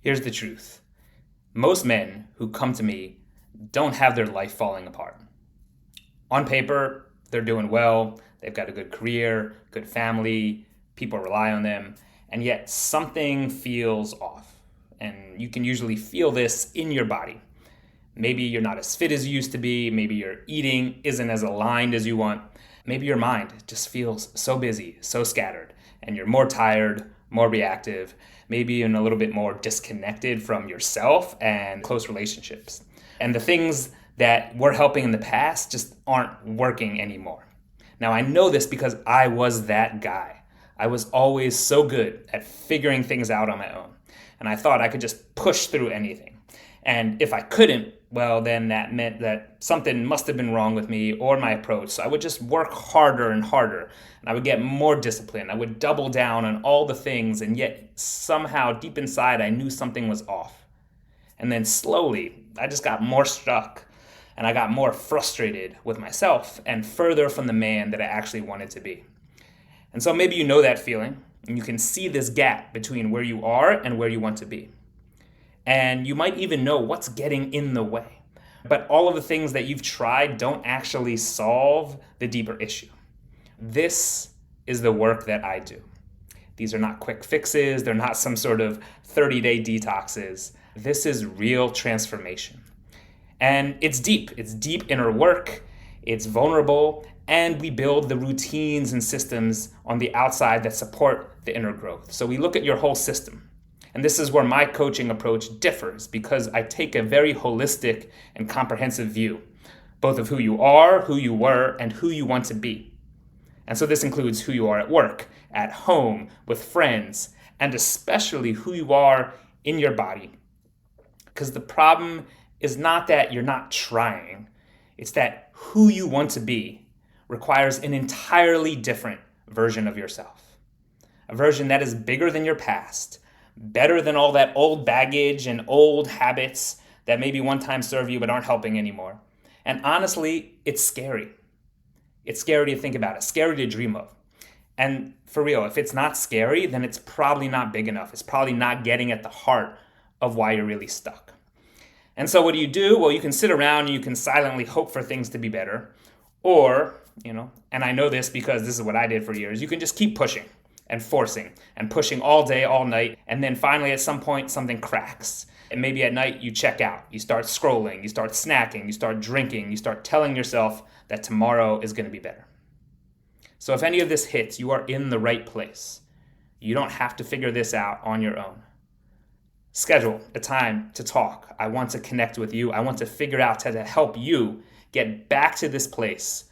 Here's the truth. Most men who come to me don't have their life falling apart. On paper, they're doing well, they've got a good career, good family, people rely on them, and yet something feels off. And you can usually feel this in your body. Maybe you're not as fit as you used to be, maybe your eating isn't as aligned as you want. Maybe your mind just feels so busy, so scattered, and you're more tired, more reactive, maybe even a little bit more disconnected from yourself and close relationships. And the things that were helping in the past just aren't working anymore. Now, I know this because I was that guy. I was always so good at figuring things out on my own. And I thought I could just push through anything. And if I couldn't, well, then that meant that something must have been wrong with me or my approach. So I would just work harder and harder, and I would get more disciplined. I would double down on all the things, and yet somehow deep inside, I knew something was off. And then slowly, I just got more stuck, and I got more frustrated with myself and further from the man that I actually wanted to be. And so maybe you know that feeling, and you can see this gap between where you are and where you want to be. And you might even know what's getting in the way. But all of the things that you've tried don't actually solve the deeper issue. This is the work that I do. These are not quick fixes. They're not some sort of 30-day detoxes. This is real transformation. And it's deep. It's deep inner work. It's vulnerable. And we build the routines and systems on the outside that support the inner growth. So we look at your whole system. And this is where my coaching approach differs because I take a very holistic and comprehensive view, both of who you are, who you were, and who you want to be. And so this includes who you are at work, at home, with friends, and especially who you are in your body. Because the problem is not that you're not trying, it's that who you want to be requires an entirely different version of yourself. A version that is bigger than your past, better than all that old baggage and old habits that maybe one time serve you but aren't helping anymore. And honestly, it's scary. It's scary to think about. It's scary to dream of. And for real, if it's not scary, then it's probably not big enough. It's probably not getting at the heart of why you're really stuck. And so what do? Well, you can sit around and you can silently hope for things to be better. Or, and I know this because this is what I did for years, you can just keep pushing and forcing and pushing all day, all night. And then finally, at some point, something cracks. And maybe at night, you check out. You start scrolling, you start snacking, you start drinking, you start telling yourself that tomorrow is going to be better. So if any of this hits, you are in the right place. You don't have to figure this out on your own. Schedule a time to talk. I want to connect with you. I want to figure out how to help you get back to this place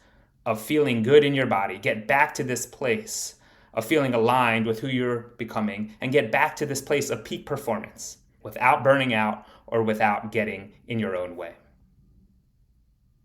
of feeling good in your body, get back to this place of feeling aligned with who you're becoming, and get back to this place of peak performance without burning out or without getting in your own way.